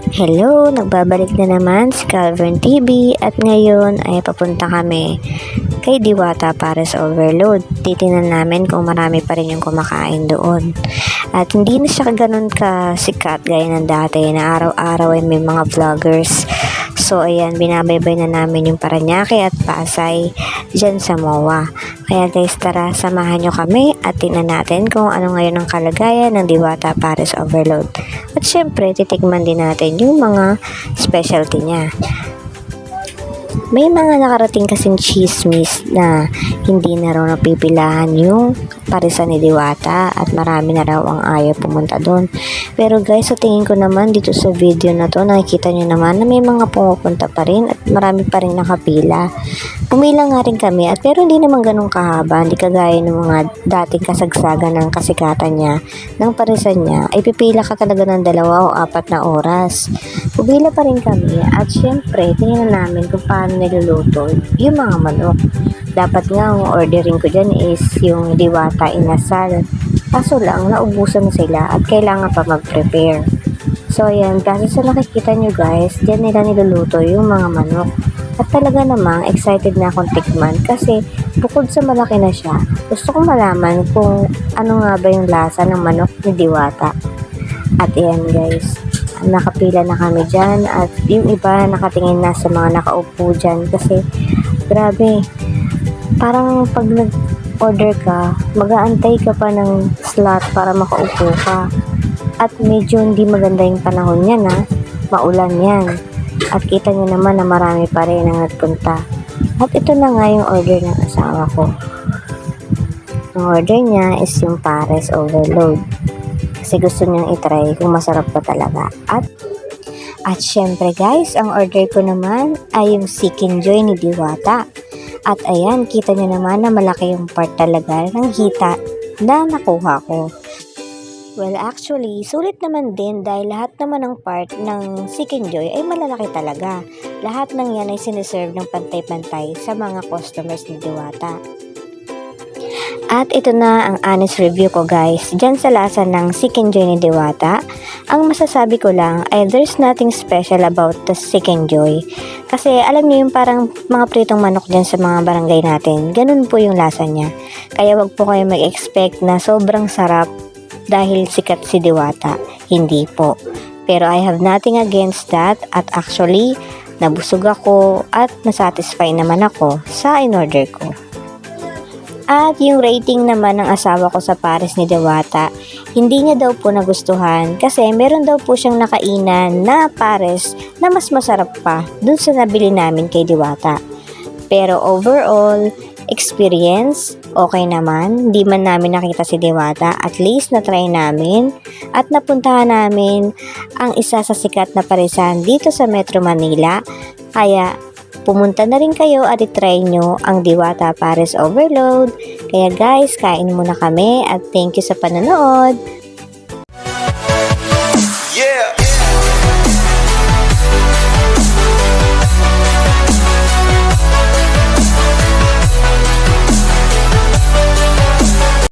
Hello, nagbabalik na naman si Calvin TV at ngayon ay papunta kami kay Diwata Pares Overload. Titingnan namin kung marami pa rin yung kumakain doon. At hindi na siya ganun kasikat gaya ng dati na araw-araw ay may mga vloggers. So ayan, binabaybay na namin yung Paranaque at Pasay dyan sa MOA. Kaya guys, tara, samahan nyo kami at tingnan natin kung ano ngayon ang kalagayan ng Diwata Pares Overload. At syempre, titikman din natin yung mga specialty niya. May mga nakarating kasing chismis na hindi na raw napipilahan yung parisan ni Diwata at marami na raw ang ayaw pumunta doon. Pero guys, sa tingin ko naman dito sa video na to, nakikita nyo naman na may mga pumupunta pa rin at marami pa rin nakapila. Pumila nga rin kami at pero hindi naman ganun kahaba, hindi kagaya ng mga dating kasagsagan ng kasikatan niya, ng parisan niya, ay pipila ka talaga ng 2 o 4 na oras. Pumila pa rin kami at syempre, tingnan namin kung paano niluluto yung mga manok. Dapat nga ang ordering ko dyan is yung Diwata inasal. Kaso lang, naubusan na sila at kailangan pa mag-prepare. So ayan, kasi sa nakikita nyo guys, dyan nila niluluto yung mga manok. At talaga namang excited na akong tikman kasi bukod sa malaki na siya, gusto kong malaman kung ano nga ba yung lasa ng manok ni Diwata. At ayan guys, nakapila na kami dyan at yung iba nakatingin na sa mga nakaupo dyan kasi grabe, parang pag nag-order ka, mag-aantay ka pa ng slot para makaupo ka. At medyo hindi maganda yung panahon yan maulan yan. At kita nyo naman na marami pa rin ang nagpunta. At ito na nga yung order ng asawa ko. Ang order niya is yung Pares Overload. Kasi gusto niyang itry kung masarap pa talaga. At syempre guys, ang order ko naman ay yung Chicken Joy ni Diwata. At ayan, kita nyo naman na malaki yung part talaga ng hita na nakuha ko. Well, actually, sulit naman din dahil lahat naman ng part ng Chicken Joy ay malalaki talaga. Lahat ng yan ay siniserve ng pantay-pantay sa mga customers ni Diwata. At ito na ang honest review ko guys. Diyan sa lasa ng Chicken Joy ni Diwata, ang masasabi ko lang ay there's nothing special about the Chicken Joy. Kasi alam niyo yung parang mga pritong manok dyan sa mga barangay natin, ganun po yung lasa niya. Kaya wag po kayo mag-expect na sobrang sarap dahil sikat si Diwata. Hindi po. Pero I have nothing against that at actually, nabusog ako at nasatisfy naman ako sa in-order ko. At yung rating naman ng asawa ko sa Pares ni Diwata, hindi niya daw po nagustuhan kasi meron daw po siyang nakainan na Pares na mas masarap pa dun sa nabili namin kay Diwata. Pero overall, experience, okay naman. Di man namin nakita si Diwata, at least na-try namin at napuntahan namin ang isa sa sikat na parisan dito sa Metro Manila. Kaya pumunta na rin kayo at itry nyo ang Diwata Pares Overload. Kaya guys, kain muna kami at thank you sa panonood.